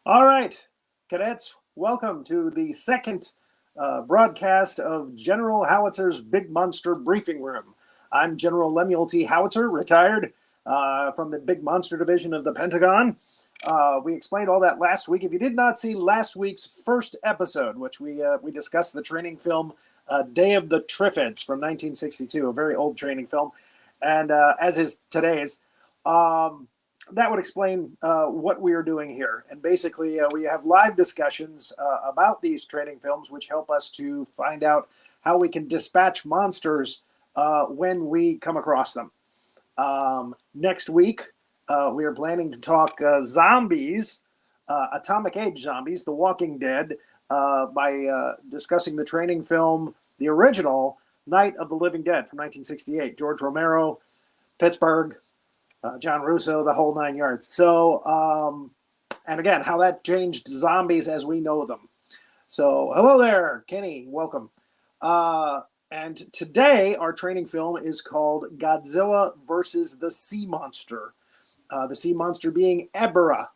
All right, cadets, welcome to the second broadcast of General Howitzer's Big Monster Briefing Room. I'm General Lemuel T. Howitzer, retired from the Big Monster Division of the Pentagon. We explained all that last week. If you did not see last week's first episode, which we discussed the training film Day of the Triffids from 1962, a very old training film, and as is today's, that would explain what we are doing here. And basically, we have live discussions about these training films, which help us to find out how we can dispatch monsters when we come across them. Next week, we are planning to talk zombies, Atomic Age zombies, The Walking Dead, by discussing the training film, the original Night of the Living Dead from 1968. George Romero, Pittsburgh, John Russo, the whole nine yards. So, and again, how that changed zombies as we know them. So, hello there, Kenny, welcome. And today, our training film is called Godzilla versus the Sea Monster. The sea monster being Ebirah.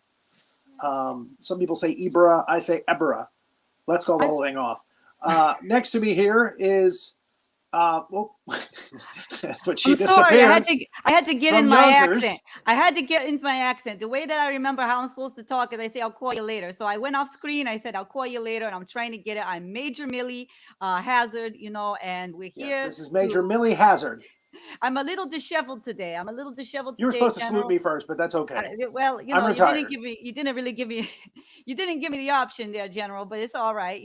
Some people say Ebirah, I say Ebirah. Let's call the whole thing off. Next to me here is, well, but she disappeared. Sorry, I had to get in my accent. I had to get into my accent. The way that I remember how I'm supposed to talk is I say, I'll call you later. So I went off screen. I said, I'll call you later. And I'm trying to get it. I'm Major Millie Hazzard, and we're here. Yes, this is Major Millie Hazzard. I'm a little disheveled today. You were supposed to salute me first, but that's okay. Well, you didn't really give me the option there, General, but it's all right.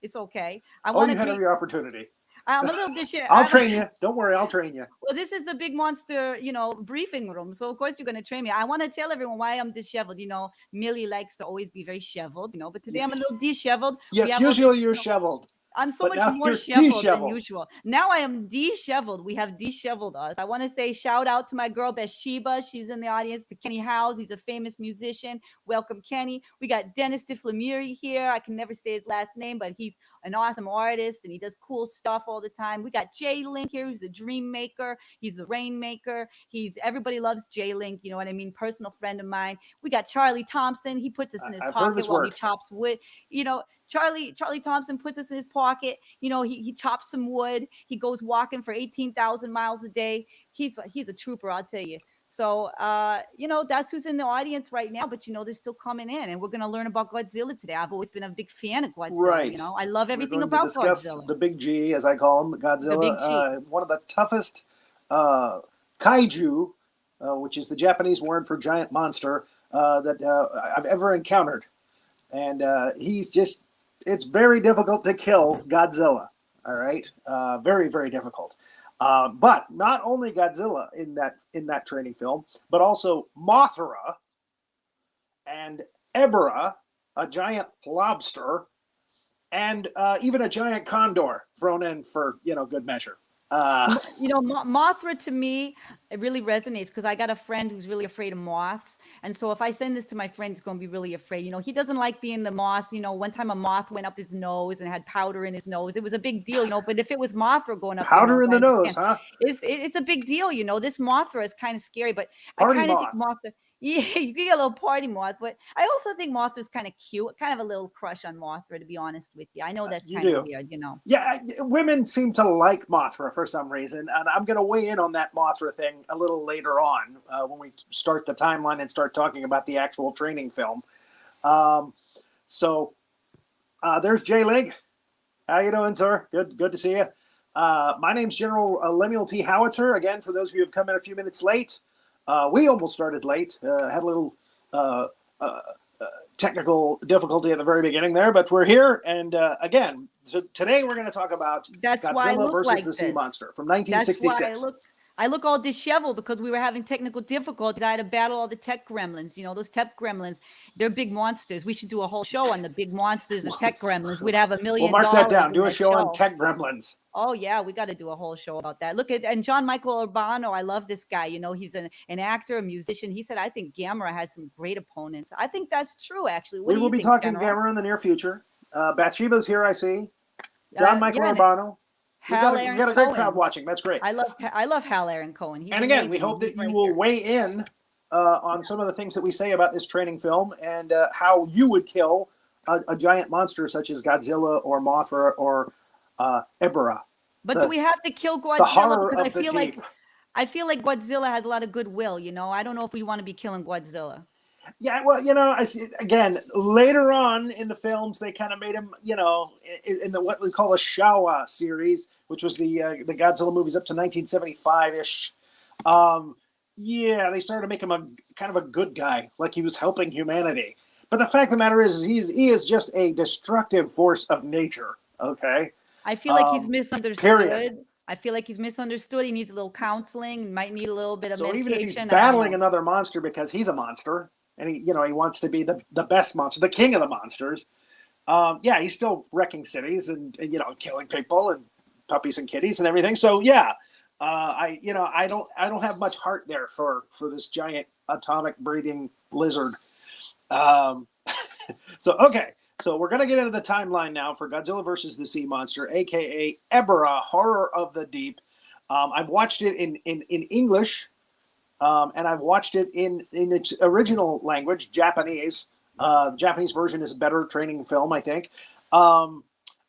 It's okay. You had every opportunity. I'm a little disheveled. I'll train you. Don't worry, I'll train you. Well, this is the Big Monster, briefing room. So, of course, you're going to train me. I want to tell everyone why I'm disheveled. Millie likes to always be very shoveled, but today I'm a little disheveled. Yes, usually you're shoveled. I'm so much more disheveled than usual. Now I am disheveled. We have disheveled us. I want to say shout out to my girl Bathsheba. She's in the audience. To Kenny Howes. He's a famous musician. Welcome, Kenny. We got Dennis DeFlamiri here. I can never say his last name, but he's an awesome artist and he does cool stuff all the time. We got Jay Link here, who's a dream maker. He's the rainmaker. Everybody loves Jay Link. You know what I mean? Personal friend of mine. We got Charlie Thompson. He puts us in his pocket while he chops wood. Charlie Thompson puts us in his pocket. He chops some wood. He goes walking for 18,000 miles a day. He's a trooper, I'll tell you. So, that's who's in the audience right now. But, they're still coming in. And we're going to learn about Godzilla today. I've always been a big fan of Godzilla. Right. I love everything about Godzilla. The Big G, as I call him, Godzilla. The Big G. One of the toughest kaiju, which is the Japanese word for giant monster, that I've ever encountered. And it's very difficult to kill Godzilla. All right, very, very difficult. But not only Godzilla in that training film, but also Mothra and Ebirah, a giant lobster, and even a giant condor thrown in for good measure. Mothra to me, it really resonates because I got a friend who's really afraid of moths. And so if I send this to my friend, he's going to be really afraid. He doesn't like being the moth. One time a moth went up his nose and had powder in his nose. It was a big deal, but if it was Mothra going up powder in the nose, huh? It's a big deal, This Mothra is kind of scary, but Party I kind of moth. think Mothra. Yeah, you get a little party moth, but I also think Mothra's kind of cute. Kind of a little crush on Mothra, to be honest with you. I know that's kind of weird, Yeah, women seem to like Mothra for some reason, and I'm going to weigh in on that Mothra thing a little later on when we start the timeline and start talking about the actual training film. So there's Jay Link. How you doing, sir? Good to see you. My name's General Lemuel T. Howitzer. Again, for those of you who have come in a few minutes late. We almost started late. Had a little uh, uh, technical difficulty at the very beginning there, but we're here. And again, today we're going to talk about Godzilla versus the Sea Monster from 1966. That's why I look all disheveled because we were having technical difficulties. I had to battle all the tech gremlins. You know, those tech gremlins, they're big monsters. We should do a whole show on the big monsters and tech gremlins. We'd have $1 million. We'll mark that down. Do a show on tech gremlins. Oh, yeah, we got to do a whole show about that. Look at, and John Michael Urbano, I love this guy. You know, he's an actor, a musician. He said, I think Gamera has some great opponents. I think that's true, actually. We will be talking Gamera in the near future. Bathsheba's here, I see. John Michael Urbano. We got a great crowd watching. That's great. I love Hal Aaron Cohen. And again, we hope that you will weigh in on some of the things that we say about this training film and how you would kill a giant monster such as Godzilla or Mothra or Ebirah. But do we have to kill Godzilla? The horror because of the deep. I feel like Godzilla has a lot of goodwill. You know, I don't know if we want to be killing Godzilla. Yeah, well, you know, I see again later on in the films they kind of made him, you know, in the what we call a Showa series, which was the Godzilla movies up to 1975-ish. Yeah, they started to make him a kind of a good guy, like he was helping humanity. But the fact of the matter is, he is just a destructive force of nature. Okay. I feel like he's misunderstood. Period. I feel like he's misunderstood. He needs a little counseling. Might need a little bit of medication. So even if he's battling another monster because he's a monster. And he wants to be the best monster, the king of the monsters. Yeah, he's still wrecking cities and killing people and puppies and kitties and everything. So yeah, I don't have much heart there for this giant atomic breathing lizard. So we're gonna get into the timeline now for Godzilla versus the Sea Monster, aka Ebirah, Horror of the Deep. I've watched it in English. And I've watched it in its original language, Japanese. Japanese version is a better training film, I think. All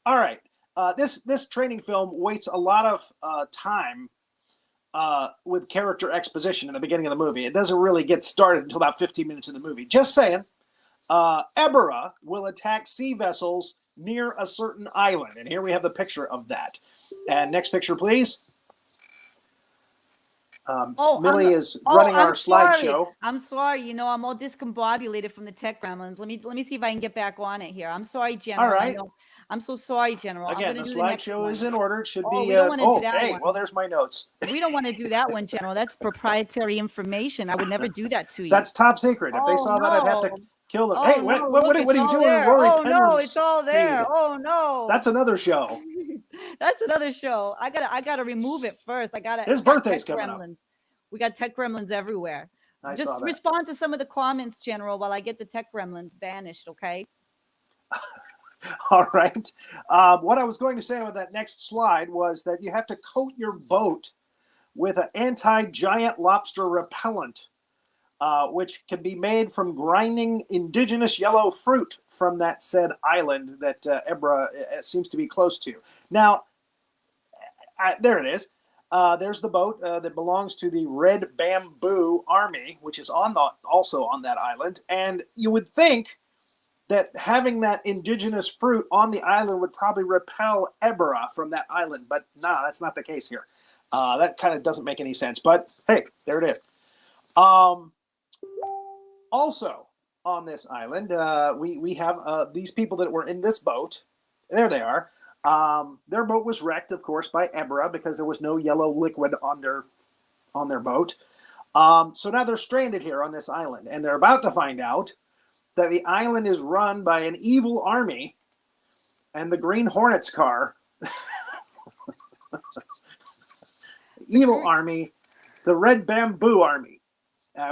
right. This training film wastes a lot of time with character exposition in the beginning of the movie. It doesn't really get started until about 15 minutes in the movie. Just saying. Ebirah will attack sea vessels near a certain island. And here we have the picture of that. And next picture, please. Millie is running our slideshow. I'm sorry. You know, I'm all discombobulated from the tech gremlins. Let me see if I can get back on it here. I'm sorry, General. All right. I'm so sorry, General. Again, the slideshow is in order. It should be. We don't want to do that one. Well, there's my notes. We don't want to do that one, General. That's proprietary information. I would never do that to you. That's top secret. If they saw that, I'd have to kill them. Hey, what are you doing, there. Rory? Oh no, it's all there. Feed. Oh no. That's another show. That's another show. I gotta remove it first. His birthday's coming up. We got tech gremlins everywhere. Just respond to some of the comments, General, while I get the tech gremlins banished, okay? All right. What I was going to say with that next slide was that you have to coat your boat with an anti-giant lobster repellent, which can be made from grinding indigenous yellow fruit from that said island that Ebirah seems to be close to. Now, there it is. There's the boat that belongs to the Red Bamboo Army, which is also on that island. And you would think that having that indigenous fruit on the island would probably repel Ebirah from that island. But no, that's not the case here. That kind of doesn't make any sense. But hey, there it is. Also on this island, we have these people that were in this boat. There they are. Their boat was wrecked, of course, by Ebirah because there was no yellow liquid on their boat. So now they're stranded here on this island, and they're about to find out that the island is run by an evil army, and the Green Hornets car, evil army, the Red Bamboo Army.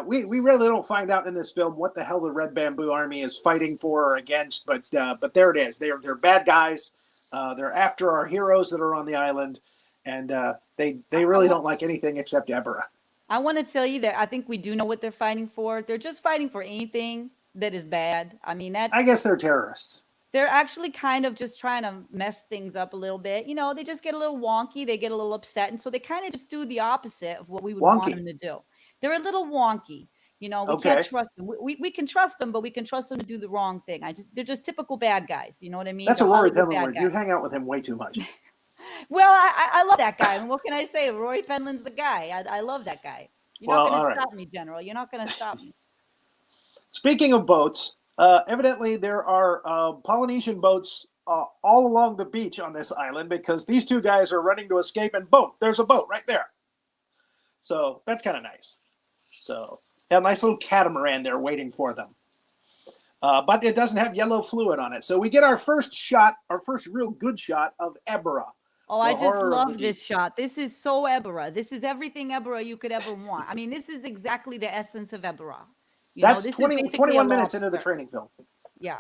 We really don't find out in this film what the hell the Red Bamboo Army is fighting for or against, but there it is. They're bad guys. They're after our heroes that are on the island, and they really don't like anything except Ebirah. I want to tell you that I think we do know what they're fighting for. They're just fighting for anything that is bad. I mean, I guess they're terrorists. They're actually kind of just trying to mess things up a little bit. You know, they just get a little wonky. They get a little upset, and so they kind of just do the opposite of what we would want them to do. They're a little wonky. You know, we can't trust them. We can trust them, but we can trust them to do the wrong thing. They're just typical bad guys. You know what I mean? That's a Rory Penland word. You hang out with him way too much. Well, I love that guy. And what can I say? Rory Penland's the guy. I love that guy. You're not going to stop me, General. You're not going to stop me. Speaking of boats, evidently there are Polynesian boats all along the beach on this island because these two guys are running to escape, and boom, there's a boat right there. So that's kind of nice. So a nice little catamaran there waiting for them. But it doesn't have yellow fluid on it. So we get our first shot, our first real good shot of Ebirah. Oh, I just love this shot. This is so Ebirah. This is everything Ebirah you could ever want. I mean, this is exactly the essence of Ebirah. That's 21 minutes into the training film. Yeah.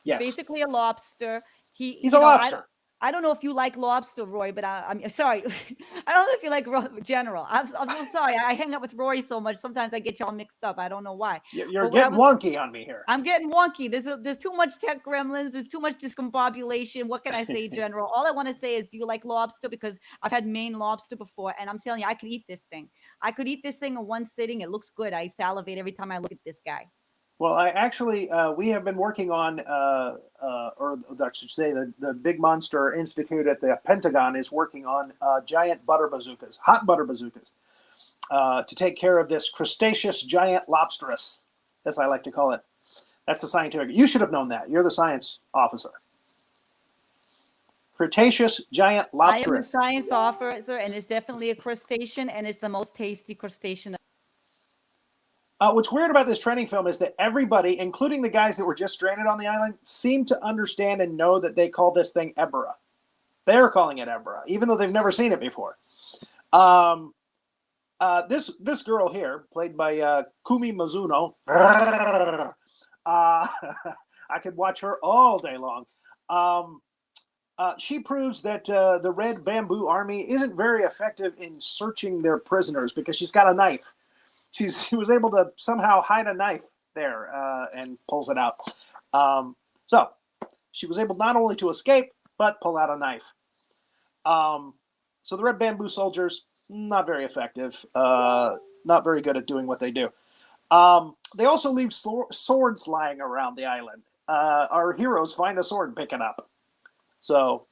Yes. Basically a lobster. He's a lobster. I don't know if you like lobster, Rory, but I'm sorry. I don't know if you like General. I'm so sorry. I hang out with Rory so much. Sometimes I get y'all mixed up. I don't know why. You're getting wonky on me here. I'm getting wonky. There's too much tech gremlins. There's too much discombobulation. What can I say, General? All I want to say is, do you like lobster? Because I've had Maine lobster before, and I'm telling you, I could eat this thing. I could eat this thing in one sitting. It looks good. I salivate every time I look at this guy. Well, we have been working on, or I should say, the Big Monster Institute at the Pentagon is working on giant butter bazookas, hot butter bazookas, to take care of this crustaceous giant lobsterus, as I like to call it. That's the scientific. You should have known that. You're the science officer. Cretaceous giant lobsterus. I am a science officer, and it's definitely a crustacean, and it's the most tasty crustacean. What's weird about this training film is that everybody, including the guys that were just stranded on the island, seem to understand and know that they call this thing Ebirah. They're calling it Ebirah, even though they've never seen it before. This girl here, played by Kumi Mizuno, I could watch her all day long. She proves that the Red Bamboo Army isn't very effective in searching their prisoners because she's got a knife. She was able to somehow hide a knife there and pulls it out. So she was able not only to escape, but pull out a knife. So the Red Bamboo soldiers, not very effective, not very good at doing what they do. They also leave swords lying around the island. Our heroes find a sword and pick it up. So,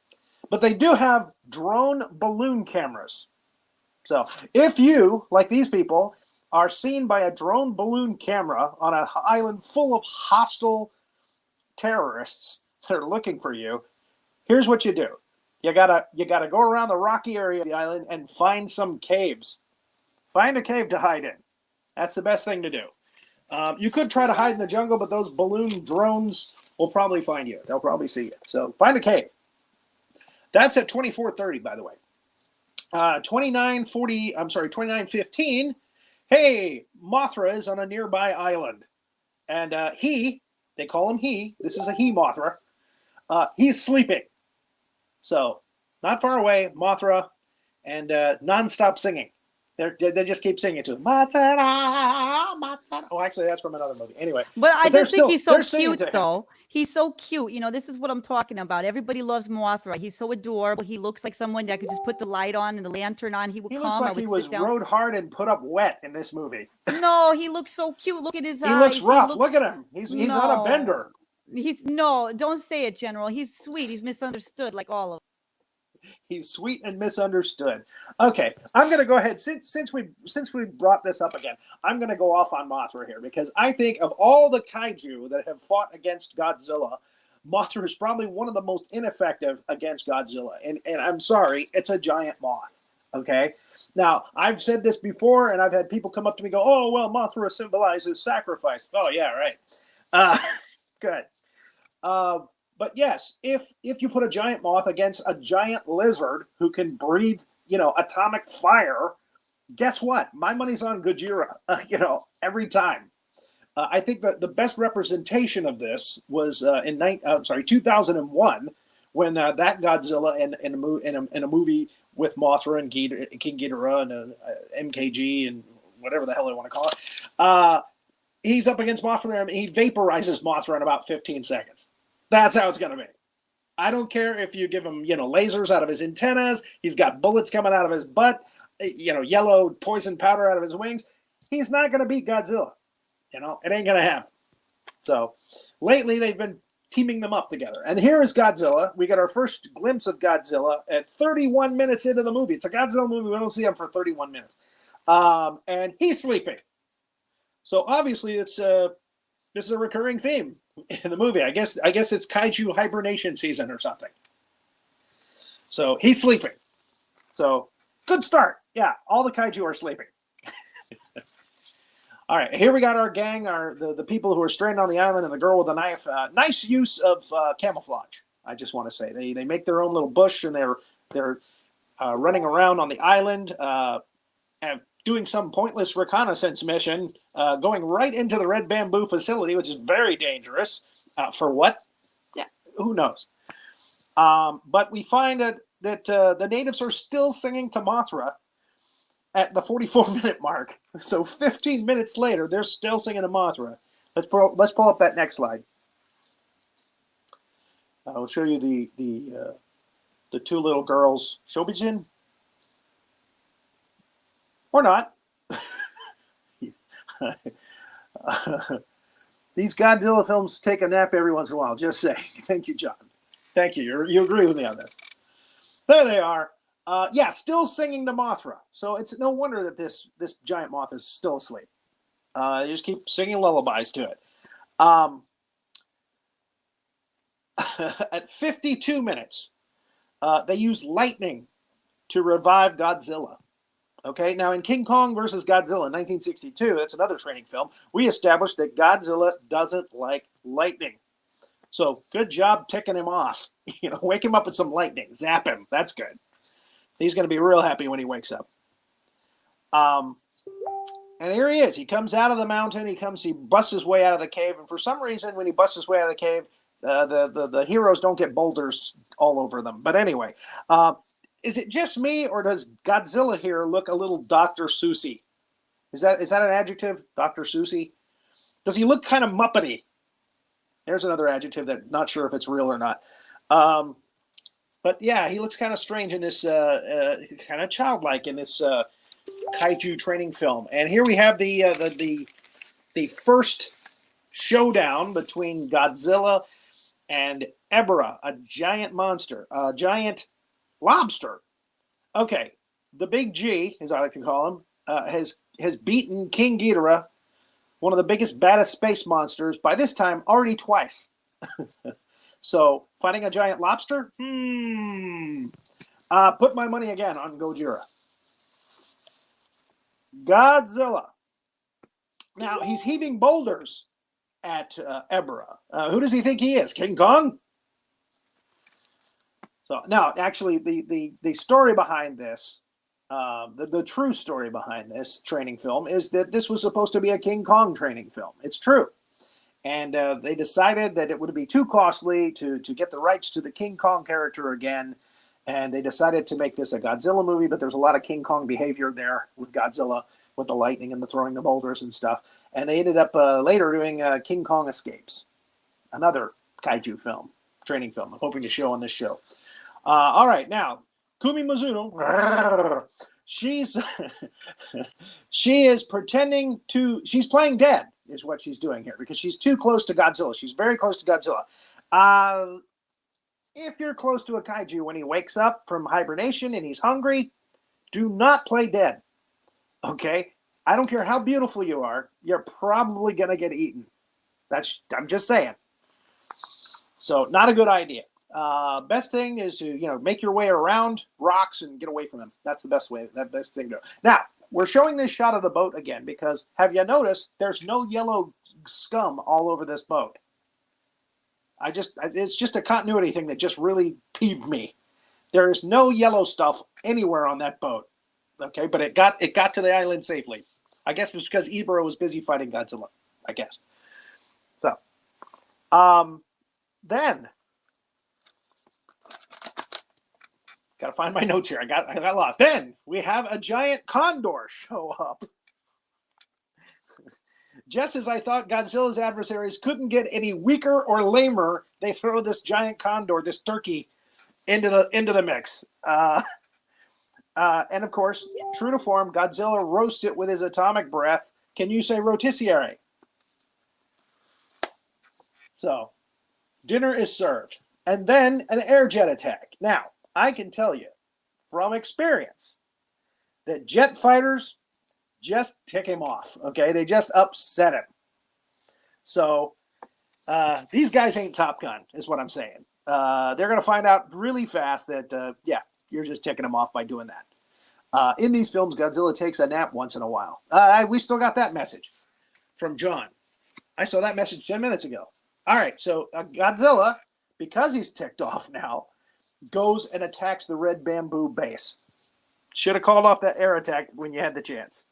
but they do have drone balloon cameras. So if you, like these people, are seen by a drone balloon camera on an island full of hostile terrorists that are looking for you, here's what you do. You gotta go around the rocky area of the island and find some caves. Find a cave to hide in. That's the best thing to do. You could try to hide in the jungle, but those balloon drones will probably find you. They'll probably see you. So find a cave. That's at 24:30, by the way. 29:15. Hey, Mothra is on a nearby island. And they call him he, this is a he Mothra, he's sleeping. So, not far away, Mothra, and non-stop singing. They just keep singing to him. Mothra, Mothra. Oh, actually, that's from another movie. Anyway. But I just think he's so cute, though. He's so cute. You know, this is what I'm talking about. Everybody loves Mothra. He's so adorable. He looks like someone that could just put the light on and the lantern on. He looks like he was rode hard and put up wet in this movie. No, he looks so cute. Look at his eyes. He looks rough. Look at him. He's on a bender. Don't say it, General. He's sweet. He's misunderstood like all of us. He's sweet and misunderstood. Okay, I'm going to go ahead. Since we brought this up again, I'm going to go off on Mothra here because I think of all the kaiju that have fought against Godzilla, Mothra is probably one of the most ineffective against Godzilla. And I'm sorry, it's a giant moth. Okay? Now, I've said this before, and I've had people come up to me and go, oh, well, Mothra symbolizes sacrifice. Oh, yeah, right. Good. But yes, if you put a giant moth against a giant lizard who can breathe, atomic fire, guess what? My money's on Godzilla, every time. I think that the best representation of this was in 2001 when that Godzilla in a movie with Mothra and King Ghidorah and MKG and whatever the hell they want to call it. He's up against Mothra and he vaporizes Mothra in about 15 seconds. That's how it's going to be. I don't care if you give him, lasers out of his antennas. He's got bullets coming out of his butt, yellow poison powder out of his wings. He's not going to beat Godzilla. It ain't going to happen. So lately they've been teaming them up together. And here is Godzilla. We got our first glimpse of Godzilla at 31 minutes into the movie. It's a Godzilla movie. We don't see him for 31 minutes. And he's sleeping. So obviously it's This is a recurring theme in the movie. I guess it's kaiju hibernation season or something. So he's sleeping. So good start. Yeah, all the kaiju are sleeping. All right, here we got our gang, the people who are stranded on the island, and the girl with the knife. Nice use of camouflage. I just want to say they make their own little bush, and they're running around on the island, and doing some pointless reconnaissance mission, going right into the red bamboo facility, which is very dangerous. For what? Yeah, who knows? But we find that the natives are still singing to Mothra at the 44-minute mark. So 15 minutes later, they're still singing to Mothra. Let's pull up that next slide. I'll show you the two little girls. Shobijin? Or not. These Godzilla films take a nap every once in a while. Just saying. Thank you, John. Thank you. You agree with me on this. There they are. Yeah, still singing to Mothra. So it's no wonder that this giant moth is still asleep. They just keep singing lullabies to it. At 52 minutes, they use lightning to revive Godzilla. Okay, now in King Kong versus Godzilla in 1962, that's another training film, we established that Godzilla doesn't like lightning. So good job ticking him off. Wake him up with some lightning. Zap him. That's good. He's going to be real happy when he wakes up. And here he is. He comes out of the mountain. He busts his way out of the cave. And for some reason, when he busts his way out of the cave, the heroes don't get boulders all over them. But anyway, is it just me, or does Godzilla here look a little Dr. Seussy? Is that an adjective, Dr. Seussy? Does he look kind of Muppety? There's another adjective that not sure if it's real or not. But yeah, he looks kind of strange in this, kind of childlike in this kaiju training film. And here we have the first showdown between Godzilla and Ebirah, a giant monster, a giant lobster. Okay, the Big G, as I like to call him, has beaten King Ghidorah, one of the biggest, baddest space monsters, by this time already twice. So, fighting a giant lobster? Put my money again on Gojira. Godzilla. Now, he's heaving boulders at Ebirah. Who does he think he is? King Kong? So, now, actually, the story behind this, the true story behind this training film is that this was supposed to be a King Kong training film. It's true. And they decided that it would be too costly to get the rights to the King Kong character again. And they decided to make this a Godzilla movie, but there's a lot of King Kong behavior there with Godzilla, with the lightning and the throwing the boulders and stuff. And they ended up later doing King Kong Escapes, another kaiju film, training film, I'm hoping to show on this show. All right, now, Kumi Mizuno, she is pretending to, she's playing dead, is what she's doing here, because she's too close to Godzilla. She's very close to Godzilla. If you're close to a kaiju when he wakes up from hibernation and he's hungry, do not play dead. Okay? I don't care how beautiful you are, you're probably going to get eaten. I'm just saying. So, not a good idea. Best thing is to, make your way around rocks and get away from them. That's the best way, best thing to do. Now, we're showing this shot of the boat again because, have you noticed, there's no yellow scum all over this boat. It's just a continuity thing that just really peeved me. There is no yellow stuff anywhere on that boat. Okay, but it got to the island safely. I guess it was because Ebirah was busy fighting Godzilla, I guess. So, then, gotta find my notes here. I got lost. Then we have a giant condor show up. Just as I thought Godzilla's adversaries couldn't get any weaker or lamer, they throw this giant condor, this turkey, into the mix. And of course, true to form, Godzilla roasts it with his atomic breath. Can you say rotisserie? So, dinner is served. And then an air jet attack. Now, I can tell you from experience that jet fighters just tick him off, okay? They just upset him. So these guys ain't Top Gun, is what I'm saying. They're going to find out really fast that, you're just ticking them off by doing that. In these films, Godzilla takes a nap once in a while. We still got that message from John. I saw that message 10 minutes ago. All right, so Godzilla, because he's ticked off now, goes and attacks the red bamboo base. Should have called off that air attack when you had the chance.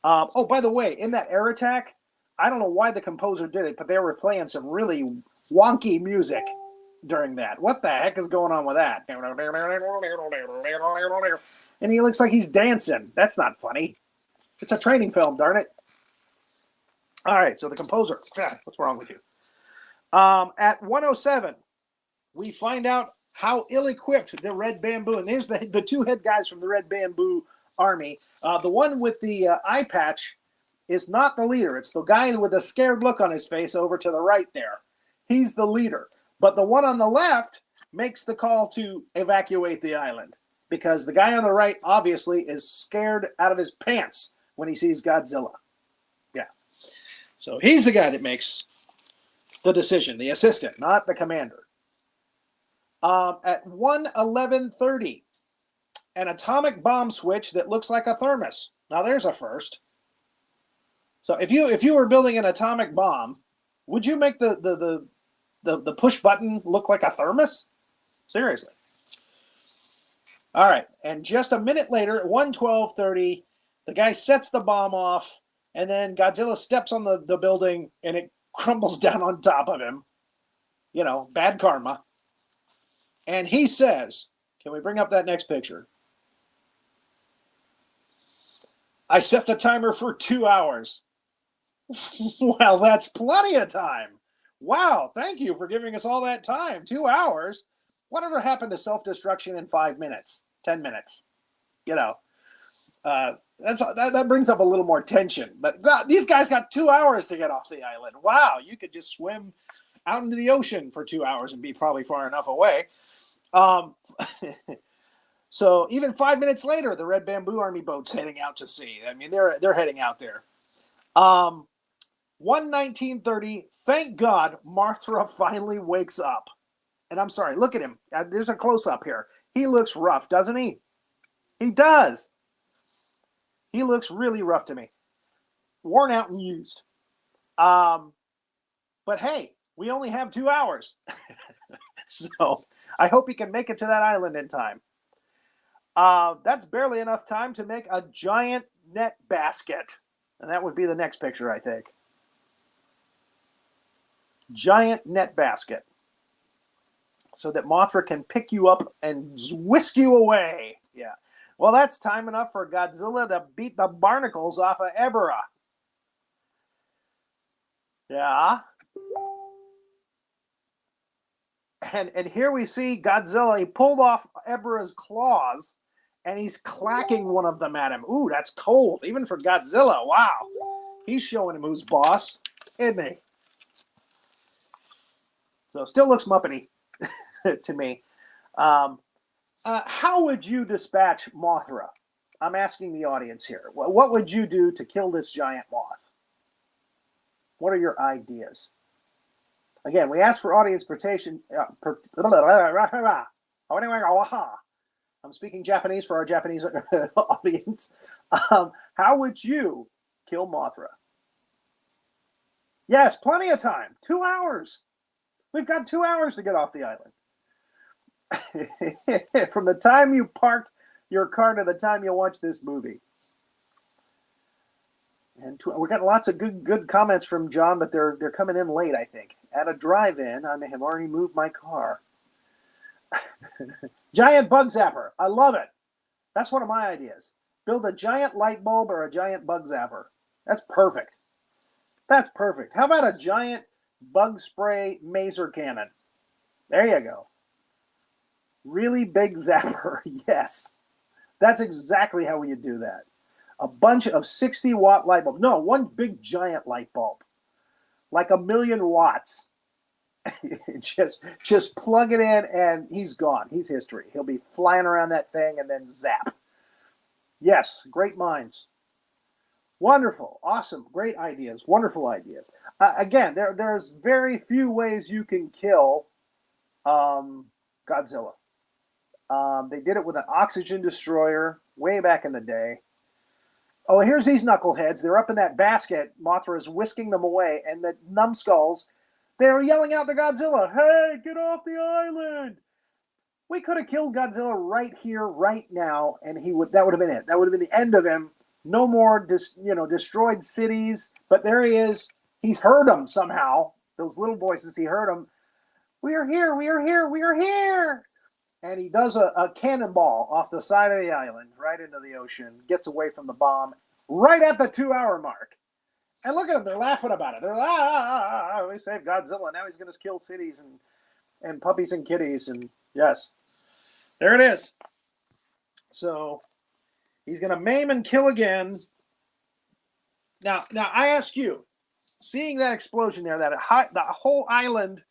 By the way, in that air attack, I don't know why the composer did it, but they were playing some really wonky music during that. What the heck is going on with that? And he looks like he's dancing. That's not funny. It's a training film, darn it. All right, so the composer. God, what's wrong with you? At 107, we find out how ill-equipped the Red Bamboo, and there's the two head guys from the Red Bamboo Army. The one with the eye patch is not the leader. It's the guy with a scared look on his face over to the right there. He's the leader. But the one on the left makes the call to evacuate the island because the guy on the right obviously is scared out of his pants when he sees Godzilla. Yeah. So he's the guy that makes the decision, the assistant, not the commander. At 1:11:30, an atomic bomb switch that looks like a thermos. Now there's a first. So if you were building an atomic bomb, would you make the push button look like a thermos? Seriously. All right, and just a minute later, at 1:12:30, the guy sets the bomb off, and then Godzilla steps on the building, and it crumbles down on top of him. You know, bad karma. And he says, can we bring up that next picture? I set the timer for 2 hours. Well, that's plenty of time. Wow, thank you for giving us all that time. 2 hours? Whatever happened to self-destruction in 5 minutes, 10 minutes? You know, that brings up a little more tension. But God, these guys got 2 hours to get off the island. Wow, you could just swim out into the ocean for 2 hours and be probably far enough away. So even 5 minutes later, the Red Bamboo Army boat's heading out to sea. I mean, they're heading out there. 1:19:30. Thank God, Mothra finally wakes up. And I'm sorry, look at him. There's a close up here. He looks rough, doesn't he? He does. He looks really rough to me. Worn out and used. But hey, we only have 2 hours. So I hope he can make it to that island in time. That's barely enough time to make a giant net basket. And that would be the next picture, I think. Giant net basket. So that Mothra can pick you up and whisk you away. Yeah. Well, that's time enough for Godzilla to beat the barnacles off of Ebirah. Yeah. And here we see Godzilla. He pulled off Ebirah's claws, and he's clacking one of them at him. Ooh, that's cold, even for Godzilla. Wow. He's showing him who's boss, isn't he? So still looks Muppety to me. How would you dispatch Mothra? I'm asking the audience here. What would you do to kill this giant moth? What are your ideas? Again, we asked for audience participation. I'm speaking Japanese for our Japanese audience. How would you kill Mothra? Yes, plenty of time. 2 hours. We've got 2 hours to get off the island. From the time you parked your car to the time you watch this movie. And we're getting lots of good comments from John, but they're coming in late, I think. At a drive-in, I may have already moved my car. Giant bug zapper. I love it. That's one of my ideas. Build a giant light bulb or a giant bug zapper. That's perfect. That's perfect. How about a giant bug spray maser cannon? There you go. Really big zapper. Yes. That's exactly how you do that. A bunch of 60-watt light bulbs. No, one big giant light bulb. Like 1,000,000 watts. just plug it in and he's gone. He's history. He'll be flying around that thing and then zap. Yes, great minds. Wonderful, awesome, great ideas, wonderful ideas. Again, there's very few ways you can kill Godzilla. They did it with an oxygen destroyer way back in the day. Oh, here's these knuckleheads. They're up in that basket. Mothra is whisking them away, and the numbskulls, they're yelling out to Godzilla, "Hey, get off the island!" We could have killed Godzilla right here, right now, and that would have been it. That would have been the end of him. No more, destroyed cities. But there he is. He's heard them somehow. Those little voices, he heard them. We are here. We are here. We are here. And he does a cannonball off the side of the island, right into the ocean. Gets away from the bomb, right at the 2-hour mark. And look at them. They're laughing about it. They're we saved Godzilla. Now he's going to kill cities and puppies and kitties. And yes, there it is. So he's going to maim and kill again. Now I ask you, seeing that explosion there, that the whole island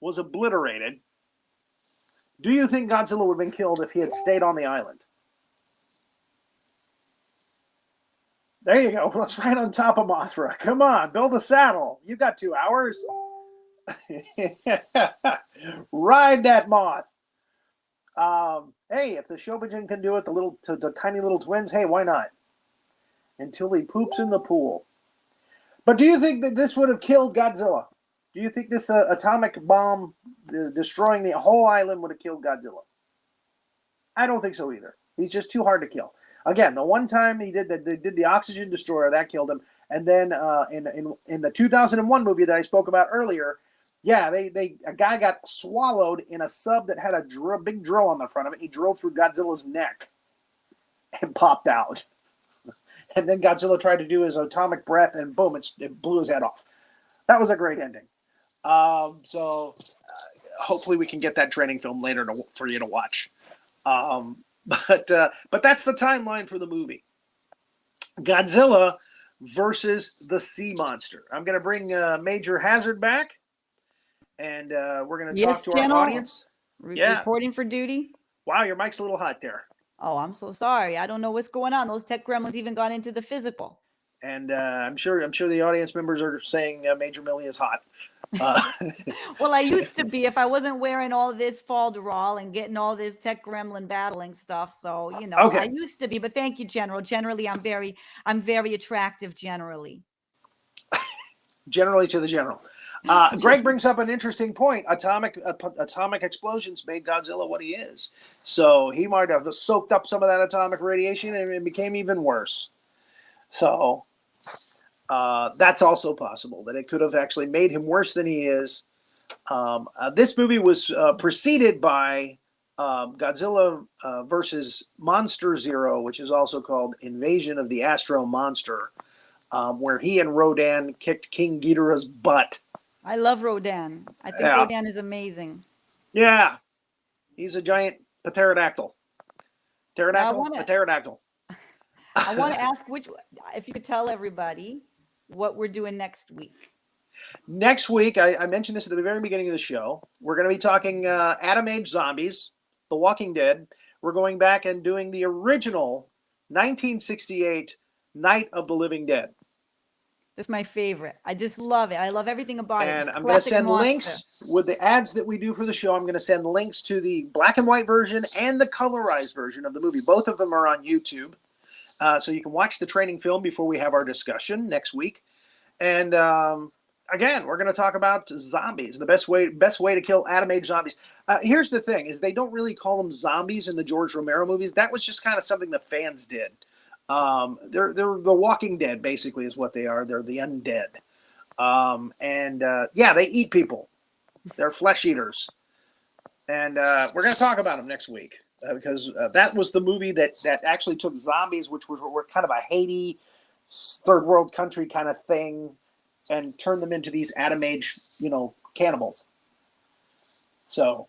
was obliterated, do you think Godzilla would have been killed if he had stayed on the island? There you go. Let's right on top of Mothra. Come on, build a saddle. You got 2 hours. Ride that moth. Hey, if the Shobijin can do it, the tiny little twins, hey, why not? Until he poops in the pool. But do you think that this would have killed Godzilla? Do you think this atomic bomb destroying the whole island would have killed Godzilla? I don't think so either. He's just too hard to kill. Again, the one time they did the oxygen destroyer, that killed him. And then in the 2001 movie that I spoke about earlier, yeah, a guy got swallowed in a sub that had a big drill on the front of it. He drilled through Godzilla's neck and popped out. And then Godzilla tried to do his atomic breath, and boom, it blew his head off. That was a great ending. So hopefully we can get that training film later for you to watch. But that's the timeline for the movie. Godzilla versus the sea monster. I'm going to bring Major Hazzard back, and we're going to talk to our audience. Reporting for duty. Wow, your mic's a little hot there. Oh, I'm so sorry. I don't know what's going on. Those tech gremlins even got into the physical. And I'm sure the audience members are saying Major Millie is hot. Well, I used to be if I wasn't wearing all this falderall and getting all this tech gremlin battling stuff. So, okay. I used to be, but thank you, General. Generally, I'm very attractive generally. Generally to the general. Greg brings up an interesting point. Atomic explosions made Godzilla what he is. So he might have soaked up some of that atomic radiation and it became even worse. So that's also possible, that it could have actually made him worse than he is. This movie was preceded by Godzilla versus Monster Zero, which is also called Invasion of the Astro Monster, where he and Rodan kicked King Ghidorah's butt. I love Rodan. I think Rodan is amazing. Yeah. He's a giant pterodactyl. Pterodactyl? I want to ask if you could tell everybody what we're doing next week. Next week, I mentioned this at the very beginning of the show. We're going to be talking Atom Age zombies, The Walking Dead. We're going back and doing the original 1968 Night of the Living Dead. That's my favorite. I just love it. I love everything about it. And I'm going to send links with the ads that we do for the show. I'm going to send links to the black and white version and the colorized version of the movie. Both of them are on YouTube. So you can watch the training film before we have our discussion next week. And again, we're going to talk about zombies, the best way to kill Atom Age zombies. Here's the thing, is they don't really call them zombies in the George Romero movies. That was just kind of something the fans did. They're the Walking Dead, basically, is what they are. They're the undead. They eat people. They're flesh eaters. And we're going to talk about them next week. Because that was the movie that actually took zombies, which were kind of a Haiti, third world country kind of thing, and turned them into these Atom Age, cannibals. So,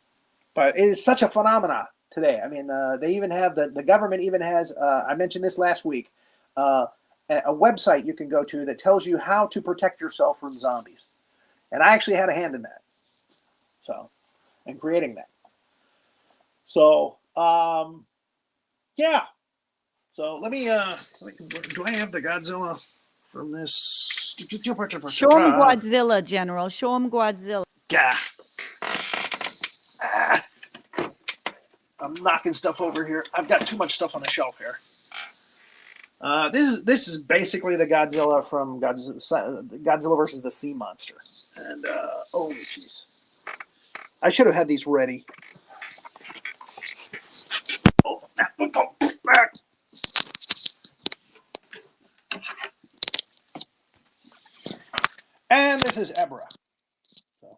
but it is such a phenomena today. I mean, they even have the government even has, I mentioned this last week, a website you can go to that tells you how to protect yourself from zombies. And I actually had a hand in that. So, in creating that. So, So let me do I have the Godzilla? from this. Show him Godzilla, General. Show him Godzilla. Gah. I'm knocking stuff over here. I've got too much stuff on the shelf here. This is basically the Godzilla from Godzilla versus the Sea Monster. And oh jeez, I should have had these ready. Oh, go back. And this is Ebirah. So,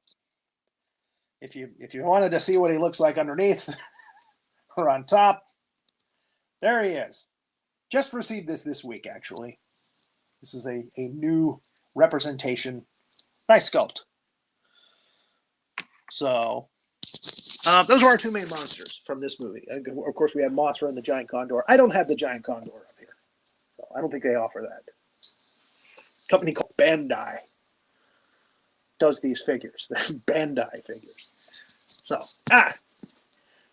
if you wanted to see what he looks like underneath or on top, there he is. Just received this week, actually. This is a new representation. Nice sculpt. So, those are our two main monsters from this movie. Of course, we have Mothra and the Giant Condor. I don't have the Giant Condor up here. So I don't think they offer that. A company called Bandai does these figures. Bandai figures. So,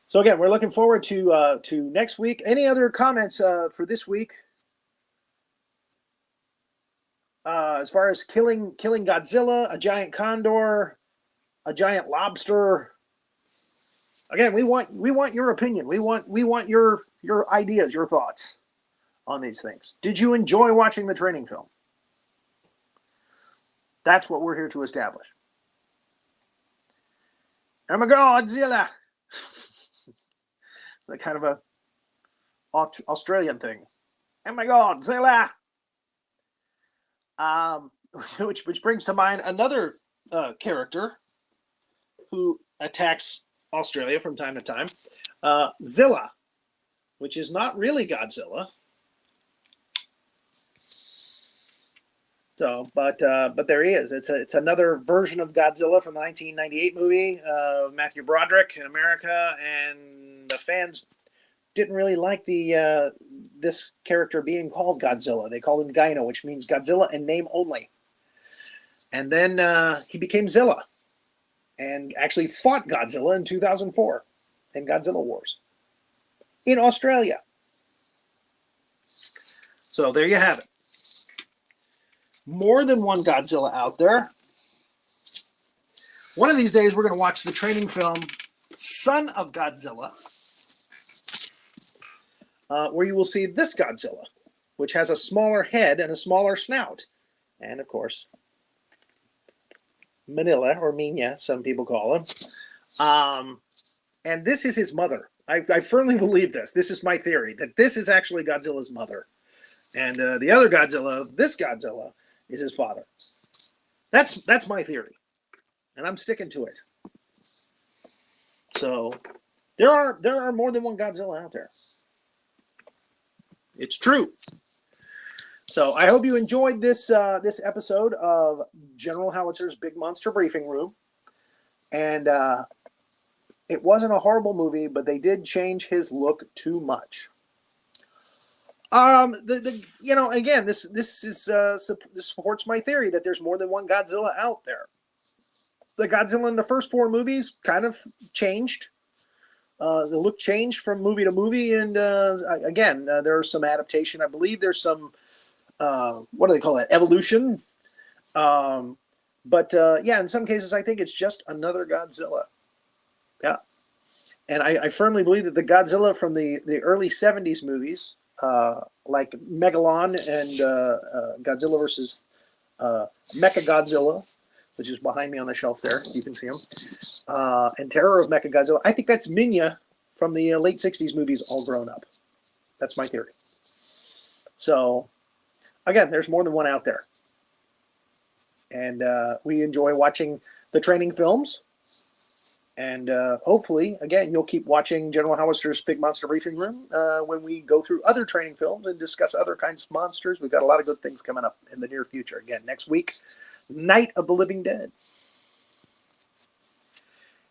So again, we're looking forward to next week. Any other comments for this week? As far as killing Godzilla, a giant condor, a giant lobster. Again, we want your opinion. We want your ideas, your thoughts on these things. Did you enjoy watching the training film? That's what we're here to establish. Oh my God, Godzilla! It's like kind of a Australian thing. Oh my God, Godzilla! Which brings to mind another character who attacks Australia from time to time, Zilla, which is not really Godzilla. So, but there he is. It's another version of Godzilla from the 1998 movie, Matthew Broderick in America, and the fans didn't really like this character being called Godzilla. They called him Gyno, which means Godzilla in name only. And then he became Zilla, and actually fought Godzilla in 2004 in Godzilla Wars in Australia. So there you have it. More than one Godzilla out there. One of these days, we're going to watch the training film Son of Godzilla, where you will see this Godzilla, which has a smaller head and a smaller snout. And, of course, Manila, or Mina, some people call him. And this is his mother. I firmly believe this. This is my theory, that this is actually Godzilla's mother. And the other Godzilla, this Godzilla, is his father. That's my theory, and I'm sticking to it. So there are more than one Godzilla out there. It's true. So I hope you enjoyed this episode of General Howitzer's Big Monster Briefing Room, and it wasn't a horrible movie, but they did change his look too much. Again, this supports my theory that there's more than one Godzilla out there. The Godzilla in the first four movies kind of changed. The look changed from movie to movie, and again, there's some adaptation. I believe there's some what do they call that? Evolution. But in some cases, I think it's just another Godzilla. Yeah, and I firmly believe that the Godzilla from the early '70s movies, like Megalon and Godzilla versus Mechagodzilla, which is behind me on the shelf there. You can see him. And Terror of Mechagodzilla. I think that's Minya from the late 60s movies all grown up. That's my theory. So, again, there's more than one out there. And we enjoy watching the training films. And hopefully, again, you'll keep watching General Howitzer's Big Monster Briefing Room when we go through other training films and discuss other kinds of monsters. We've got a lot of good things coming up in the near future. Again, next week, Night of the Living Dead.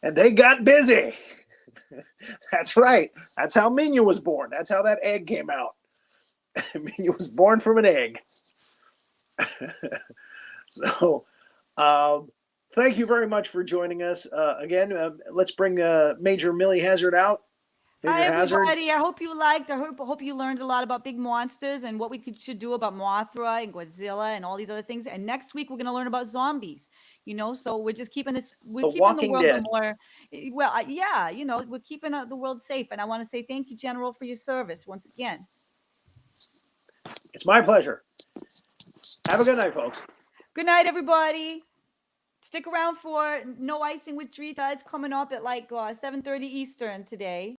And they got busy. That's right. That's how Minya was born. That's how that egg came out. Minya was born from an egg. So, thank you very much for joining us. Again, let's bring Major Millie Hazzard out. Major Hi, Hazzard. everybody. I hope you liked. I hope you learned a lot about big monsters and what we should do about Mothra and Godzilla and all these other things. And next week we're going to learn about zombies. So we're just keeping this. We're The keeping Walking the world Dead. more. Well, yeah. We're keeping the world safe. And I want to say thank you, General, for your service once again. It's my pleasure. Have a good night, folks. Good night, everybody. Stick around for No Icing with Drita. It's coming up at like 7:30 Eastern today.